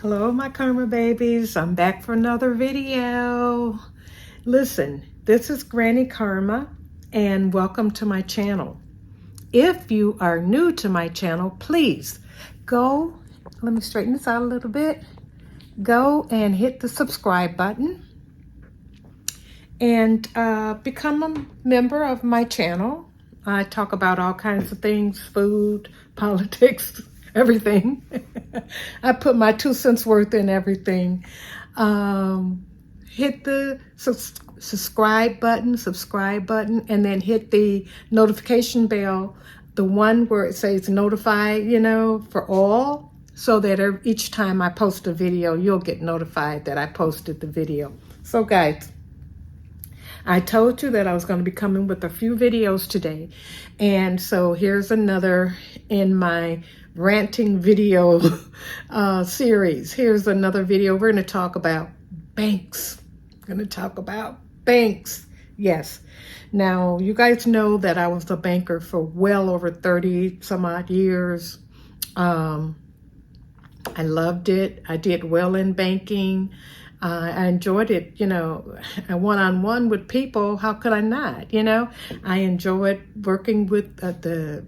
Hello, my karma babies. I'm back for another video. Listen, this is Granny Karma and welcome to my channel. If you are new to my channel, please go, let me straighten this out a little bit. Go and hit the subscribe button and become a member of my channel. I talk about all kinds of things, food, politics, everything. I put my 2 cents worth in everything. Hit the subscribe button, and then hit the notification bell, the one where it says notify, for all, so that each time I post a video, you'll get notified that I posted the video. So guys, I told you that I was going to be coming with a few videos today. And so here's another in my ranting video series. Here's another video. We're going to talk about banks. We're going to talk about banks. Yes. Now, you guys know that I was a banker for well over 30 some odd years. I loved it. I did well in banking. I enjoyed it, one-on-one with people. How could I not? I enjoyed working with the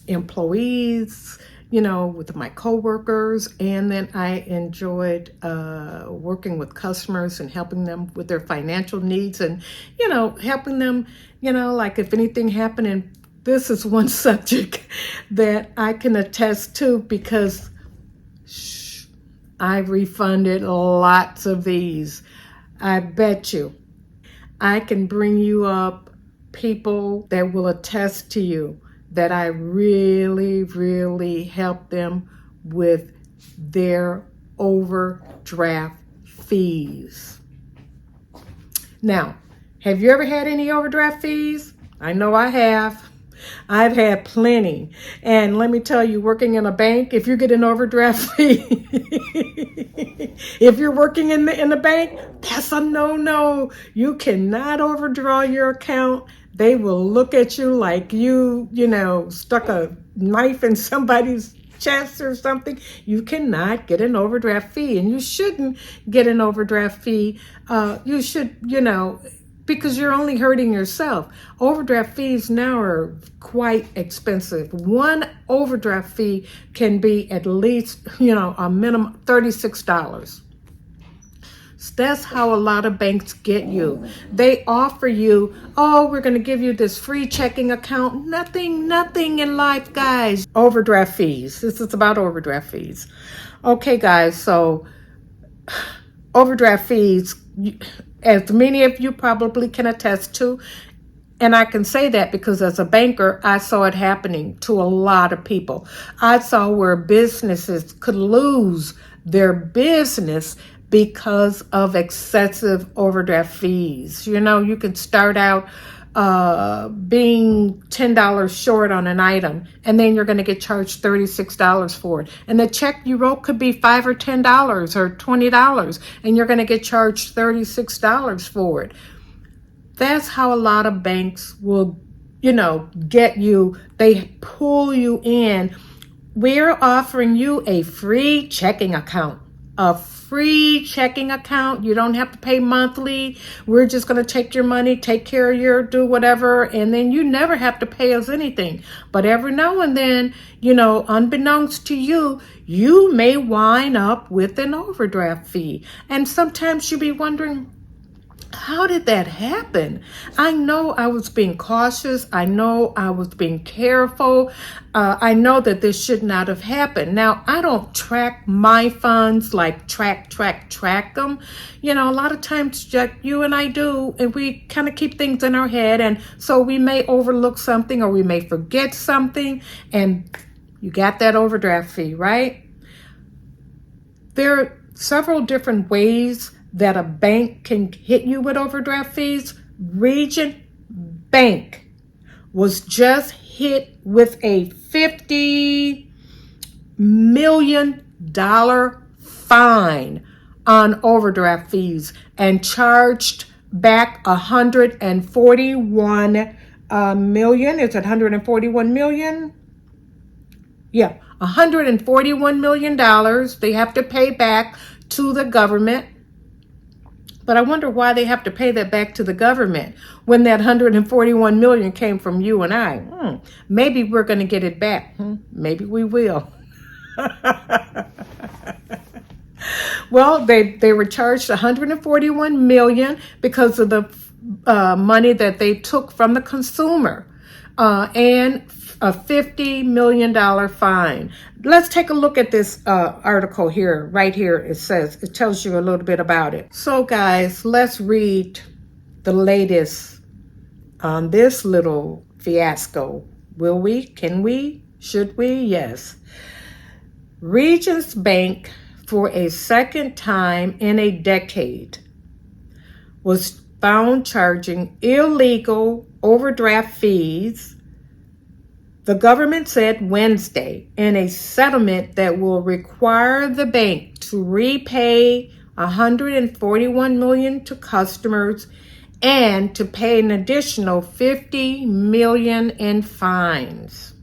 employees, with my coworkers, and then I enjoyed working with customers and helping them with their financial needs, and helping them, like if anything happened. And this is one subject that I can attest to because I've refunded lots of these. I bet you I can bring you up people that will attest to you that I really, really help them with their overdraft fees. Now, have you ever had any overdraft fees? I know I have. I've had plenty. And let me tell you, working in a bank, if you get an overdraft fee, if you're working in the bank, that's a no-no. You cannot overdraw your account. They will look at you like you stuck a knife in somebody's chest or something. You cannot get an overdraft fee, and you shouldn't get an overdraft fee. You should, because you're only hurting yourself. Overdraft fees now are quite expensive. One overdraft fee can be at least, a minimum $36. So that's how a lot of banks get you. They offer you, oh, we're going to give you this free checking account. Nothing in life, guys. Overdraft fees. This is about overdraft fees. Okay, guys, so overdraft fees, as many of you probably can attest to, and I can say that because as a banker, I saw it happening to a lot of people. I saw where businesses could lose their business because of excessive overdraft fees. You could start out being $10 short on an item, and then you're going to get charged $36 for it. And the check you wrote could be $5 or $10 or $20, and you're going to get charged $36 for it. That's how a lot of banks will, get you. They pull you in. We're offering you a free checking account. A free checking account. You don't have to pay monthly. We're just going to take your money, take care of do whatever, and then you never have to pay us anything. But every now and then, unbeknownst to you, you may wind up with an overdraft fee. And sometimes you'll be wondering, how did that happen? I know I was being cautious. I know I was being careful. I know that this should not have happened. Now, I don't track my funds like track them. A lot of times you and I do, and we kind of keep things in our head. And so we may overlook something or we may forget something, and you got that overdraft fee, right? There are several different ways that a bank can hit you with overdraft fees. Region Bank was just hit with a $50 million fine on overdraft fees and charged back 141 million. Is it 141 million? Yeah, $141 million they have to pay back to the government. But I wonder why they have to pay that back to the government when that 141 million came from you and I. Maybe we're going to get it back. Maybe we will. Well, they were charged 141 million because of the money that they took from the consumer, and a $50 million fine. Let's take a look at this article here. Right here, it tells you a little bit about it. So guys, let's read the latest on this little fiasco. Will we? Can we? Should we? Yes. Regions Bank, for a second time in a decade, was found charging illegal overdraft fees, the government said Wednesday, in a settlement that will require the bank to repay $141 million to customers and to pay an additional $50 million in fines.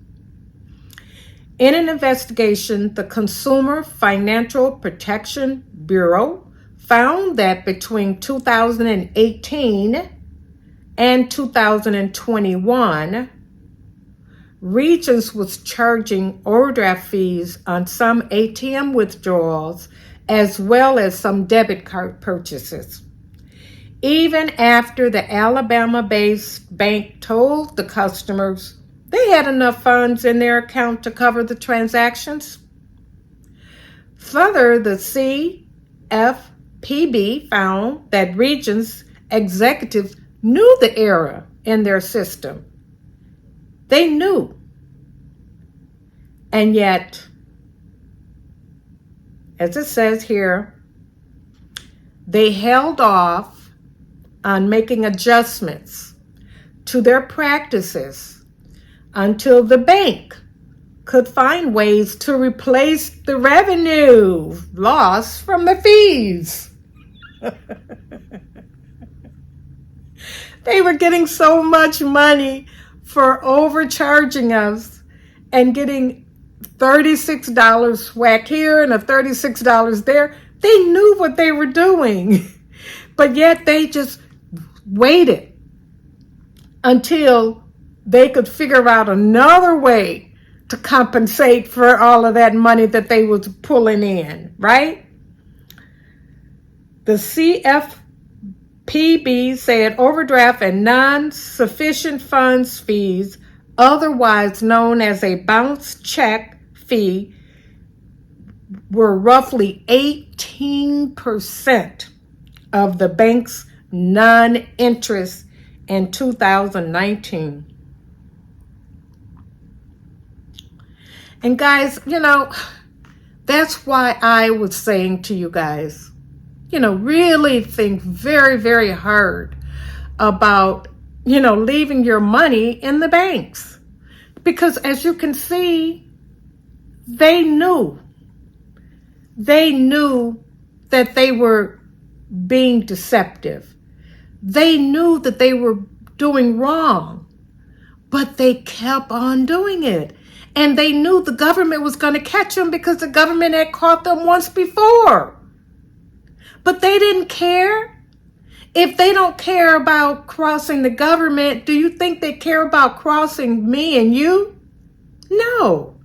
In an investigation, the Consumer Financial Protection Bureau found that between 2018 and 2021, Regions was charging overdraft fees on some ATM withdrawals as well as some debit card purchases. Even after the Alabama-based bank told the customers they had enough funds in their account to cover the transactions. Further, the CFPB found that Regions executives knew the error in their system. They knew. And yet, as it says here, they held off on making adjustments to their practices until the bank could find ways to replace the revenue loss from the fees. They were getting so much money for overcharging us and getting $36 whack here and a $36 there. They knew what they were doing, but yet they just waited until they could figure out another way to compensate for all of that money that they was pulling in, right? The CFPB said overdraft and non-sufficient funds fees, otherwise known as a bounce check fee, were roughly 18% of the bank's non-interest in 2019. And guys, that's why I was saying to you guys, really think very, very hard about, leaving your money in the banks. Because as you can see, they knew that they were being deceptive. They knew that they were doing wrong, but they kept on doing it. And they knew the government was going to catch them because the government had caught them once before. But they didn't care. If they don't care about crossing the government, do you think they care about crossing me and you? No.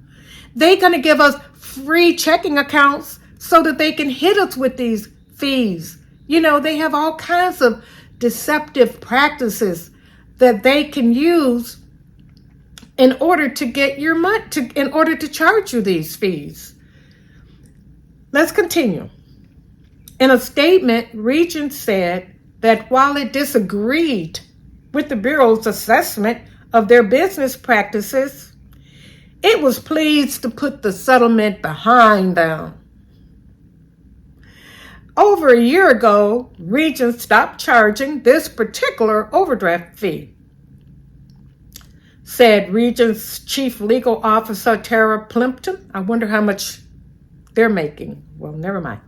They're going to give us free checking accounts so that they can hit us with these fees. They have all kinds of deceptive practices that they can use in order to get your money, in order to charge you these fees. Let's continue. In a statement, Regions said that while it disagreed with the Bureau's assessment of their business practices, it was pleased to put the settlement behind them. Over a year ago, Regions stopped charging this particular overdraft fee, said Regions Chief Legal Officer Tara Plimpton. I wonder how much they're making. Well, never mind.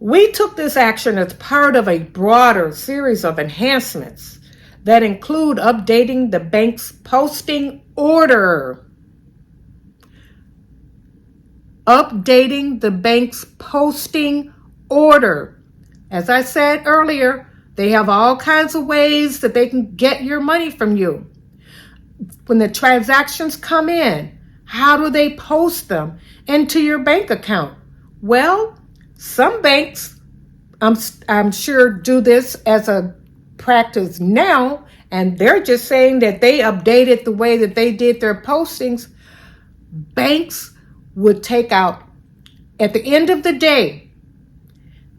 We took this action as part of a broader series of enhancements that include updating the bank's posting order. updating the bank's posting order. As I said earlier, they have all kinds of ways that they can get your money from you. When the transactions come in, how do they post them into your bank account? Well, some banks, I'm sure, do this as a practice now, and they're just saying that they updated the way that they did their postings. Banks would take out, at the end of the day,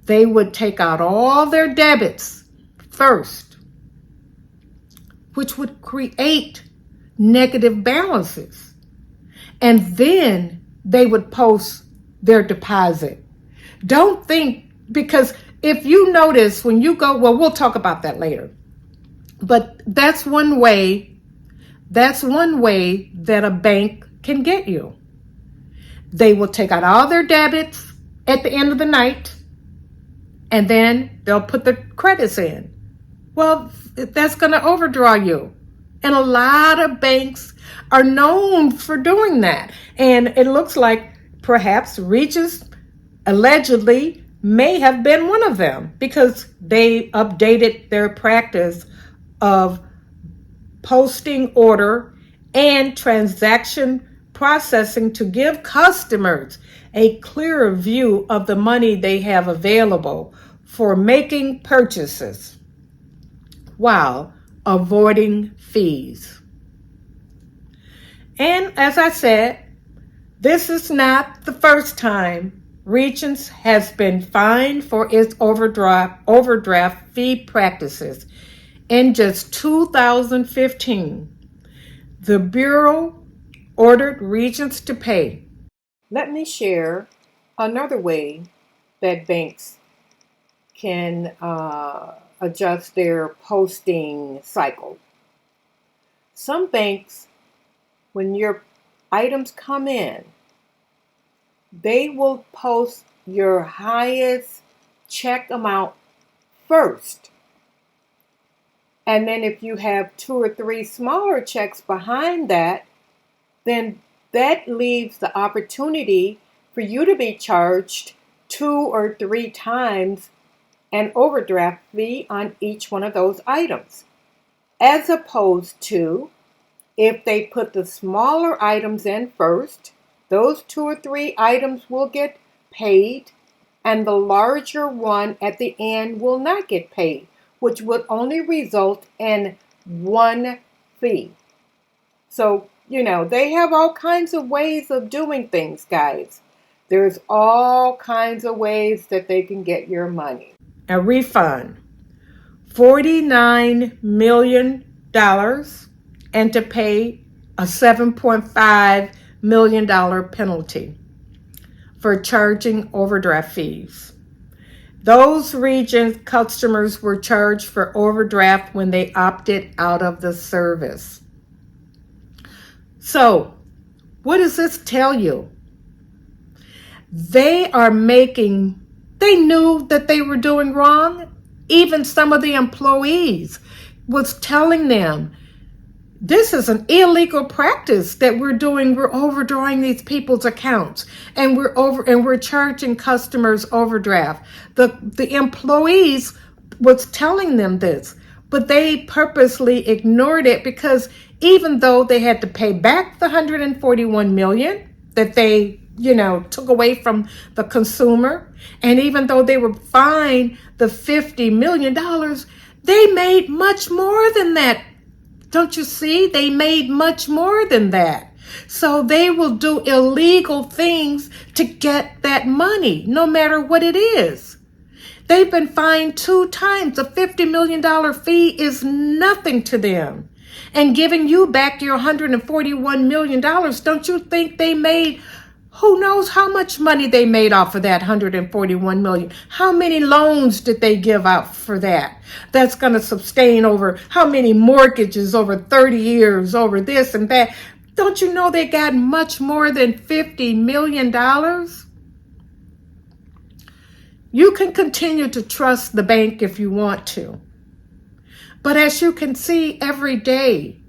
they would take out all their debits first, which would create negative balances. And then they would post their deposit. Don't think, because if you notice when you go, well, we'll talk about that later. But that's one way that a bank can get you. They will take out all their debits at the end of the night, and then they'll put the credits in. Well, that's going to overdraw you. And a lot of banks are known for doing that. And it looks like perhaps Regis allegedly may have been one of them, because they updated their practice of posting order and transaction processing to give customers a clearer view of the money they have available for making purchases while avoiding fees. And as I said, this is not the first time Regis has been fined for its overdraft fee practices. In just 2015, the Bureau ordered Regis to pay. Let me share another way that banks can adjust their posting cycle. Some banks, when your items come in, they will post your highest check amount first. And then if you have 2 or 3 smaller checks behind that, then that leaves the opportunity for you to be charged 2 or 3 times an overdraft fee on each one of those items. As opposed to, if they put the smaller items in first, those 2 or 3 items will get paid, and the larger one at the end will not get paid, which would only result in 1 fee. So, they have all kinds of ways of doing things, guys. There's all kinds of ways that they can get your money. A refund, $49 million, and to pay a $7.5 million penalty for charging overdraft fees. Those Regis customers were charged for overdraft when they opted out of the service. So, what does this tell you? They knew that they were doing wrong. Even some of the employees was telling them, this is an illegal practice that we're doing. We're overdrawing these people's accounts, and we're charging customers overdraft. The employees was telling them this, but they purposely ignored it, because even though they had to pay back the $141 million that they took away from the consumer, and even though they were fined the $50 million, they made much more than that. Don't you see? They made much more than that. So they will do illegal things to get that money, no matter what it is. They've been fined 2 times. A $50 million fee is nothing to them. And giving you back your $141 million, don't you think they made, who knows how much money they made off of that $141 million? How many loans did they give out for that? That's going to sustain over how many mortgages over 30 years, over this and that? Don't you know they got much more than $50 million? You can continue to trust the bank if you want to. But as you can see every day,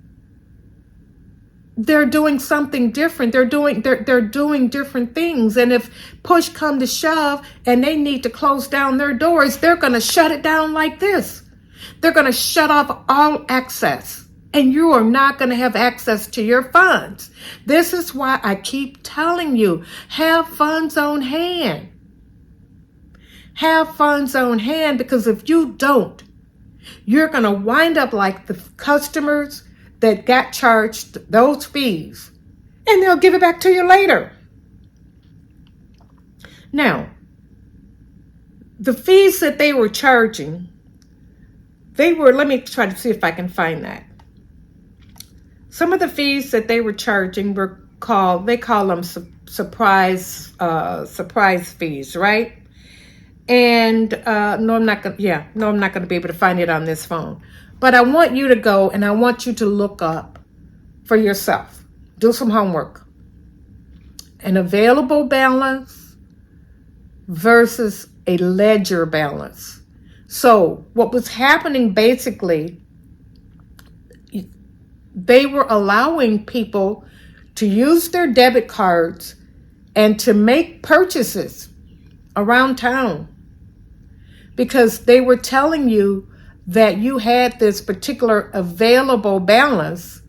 they're doing something different. They're doing different things. And if push come to shove and they need to close down their doors, they're going to shut it down like this. They're going to shut off all access, and you are not going to have access to your funds. This is why I keep telling you, have funds on hand. Have funds on hand, because if you don't, you're going to wind up like the customers that got charged those fees, and they'll give it back to you later. Now, the fees that they were charging, let me try to see if I can find that. Some of the fees that they were charging were they call them surprise fees, right? And no, I'm not going to be able to find it on this phone. But I want you to go and I want you to look up for yourself. Do some homework. An available balance versus a ledger balance. So what was happening basically, they were allowing people to use their debit cards and to make purchases around town, because they were telling you that you had this particular available balance,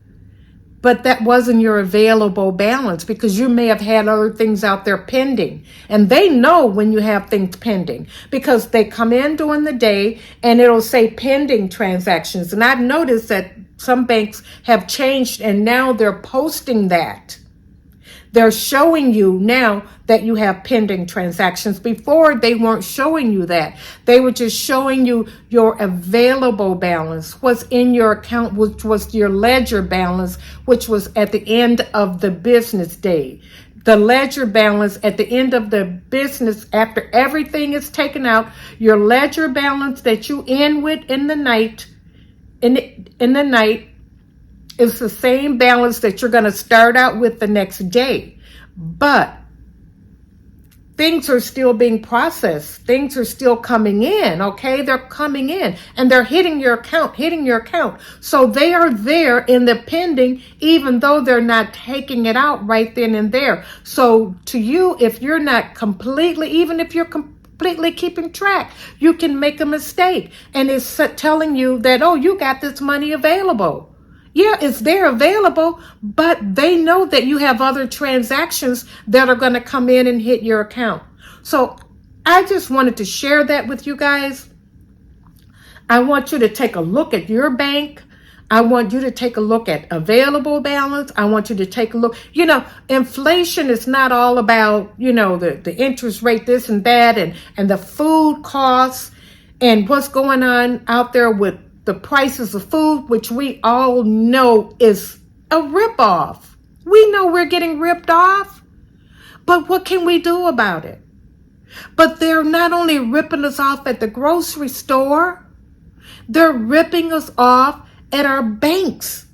but that wasn't your available balance, because you may have had other things out there pending. And they know when you have things pending, because they come in during the day and it'll say pending transactions. And I've noticed that some banks have changed, and now they're posting that. They're showing you now that you have pending transactions. Before, they weren't showing you that. They were just showing you your available balance, what's in your account, which was your ledger balance, which was at the end of the business day. The ledger balance at the end of the business, after everything is taken out, your ledger balance that you end with in the night, it's the same balance that you're going to start out with the next day. But things are still being processed. Things are still coming in, okay? They're coming in and they're hitting your account. So they are there in the pending, even though they're not taking it out right then and there. So to you, if you're not completely, even if you're completely keeping track, you can make a mistake. And it's telling you that, oh, you got this money available. Yeah, it's there available, but they know that you have other transactions that are going to come in and hit your account. So I just wanted to share that with you guys. I want you to take a look at your bank. I want you to take a look at available balance. I want you to take a look. You know, inflation is not all about, you know, the interest rate, this and that, and the food costs and what's going on out there with the prices of food, which we all know is a ripoff. We know we're getting ripped off, but what can we do about it? But they're not only ripping us off at the grocery store, they're ripping us off at our banks.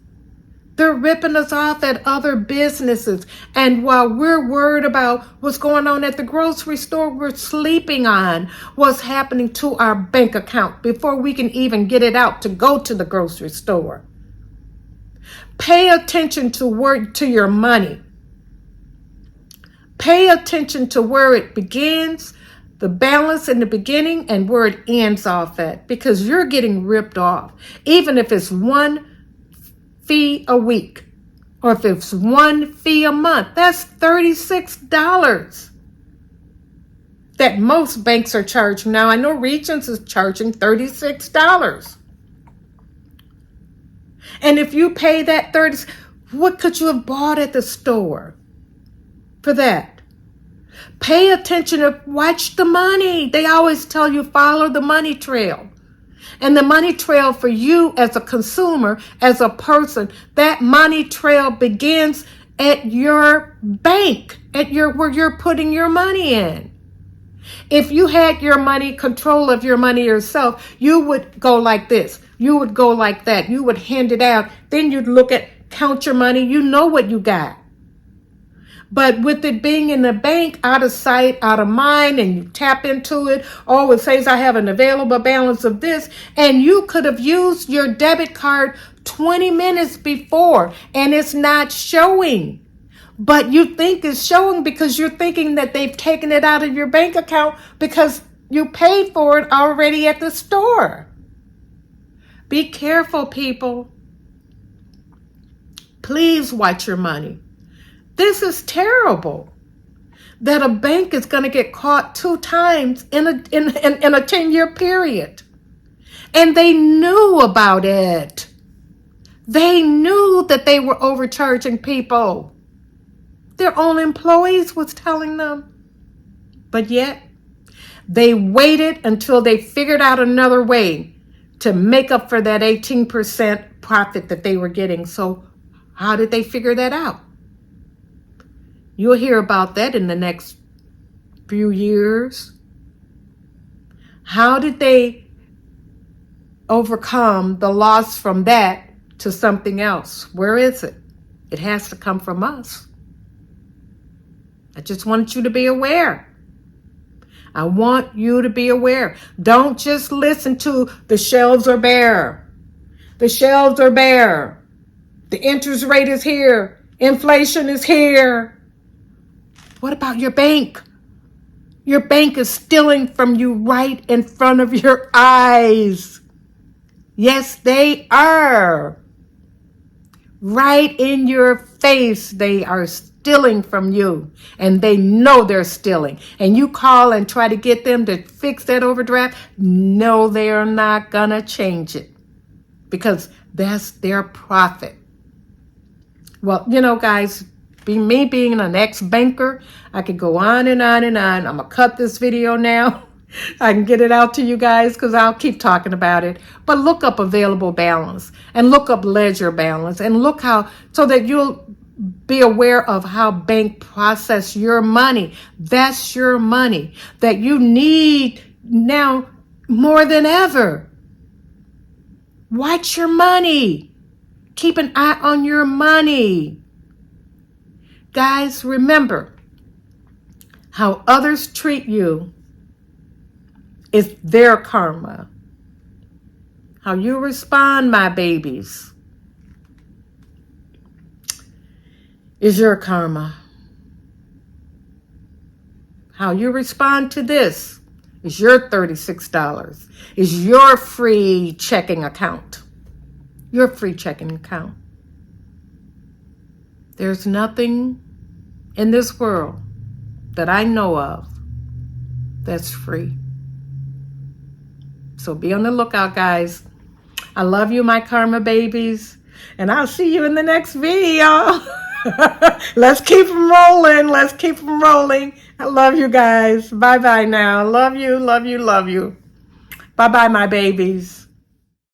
They're ripping us off at other businesses. And while we're worried about what's going on at the grocery store, we're sleeping on what's happening to our bank account before we can even get it out to go to the grocery store. Pay attention to your money. Pay attention to where it begins, the balance in the beginning, and where it ends off at, because you're getting ripped off. Even if it's one fee a week, or if it's one fee a month, that's $36 that most banks are charging now. I know Regions is charging $36. And if you pay that $30, what could you have bought at the store for that? Pay attention to, watch the money. They always tell you follow the money trail. And the money trail for you as a consumer, as a person, that money trail begins at your bank, where you're putting your money in. If you had your money, control of your money yourself, you would go like this. You would go like that. You would hand it out. Then you'd count your money. You know what you got. But with it being in the bank, out of sight, out of mind, and you tap into it, oh, it says I have an available balance of this, and you could have used your debit card 20 minutes before, and it's not showing. But you think it's showing because you're thinking that they've taken it out of your bank account because you paid for it already at the store. Be careful, people. Please watch your money. This is terrible that a bank is going to get caught 2 times in a 10-year period. And they knew about it. They knew that they were overcharging people. Their own employees was telling them. But yet, they waited until they figured out another way to make up for that 18% profit that they were getting. So how did they figure that out? You'll hear about that in the next few years. How did they overcome the loss from that to something else? Where is it? It has to come from us. I just want you to be aware. I want you to be aware. Don't just listen to the shelves are bare. The shelves are bare. The interest rate is here. Inflation is here. What about your bank? Your bank is stealing from you right in front of your eyes. Yes, they are. Right in your face, they are stealing from you. And they know they're stealing. And you call and try to get them to fix that overdraft. No, they are not going to change it. Because that's their profit. Well, you know, guys, me being an ex-banker, I could go on and on and on. I'm going to cut this video now. I can get it out to you guys because I'll keep talking about it. But look up available balance and look up ledger balance and look how, so that you'll be aware of how bank process your money. That's your money that you need now more than ever. Watch your money. Keep an eye on your money. Guys, remember, how others treat you is their karma. How you respond, my babies, is your karma. How you respond to this is your $36, is your free checking account. Your free checking account. There's nothing in this world that I know of that's free. So be on the lookout, guys. I love you, my karma babies. And I'll see you in the next video. Let's keep them rolling. Let's keep them rolling. I love you guys. Bye-bye now. Love you, love you, love you. Bye-bye, my babies.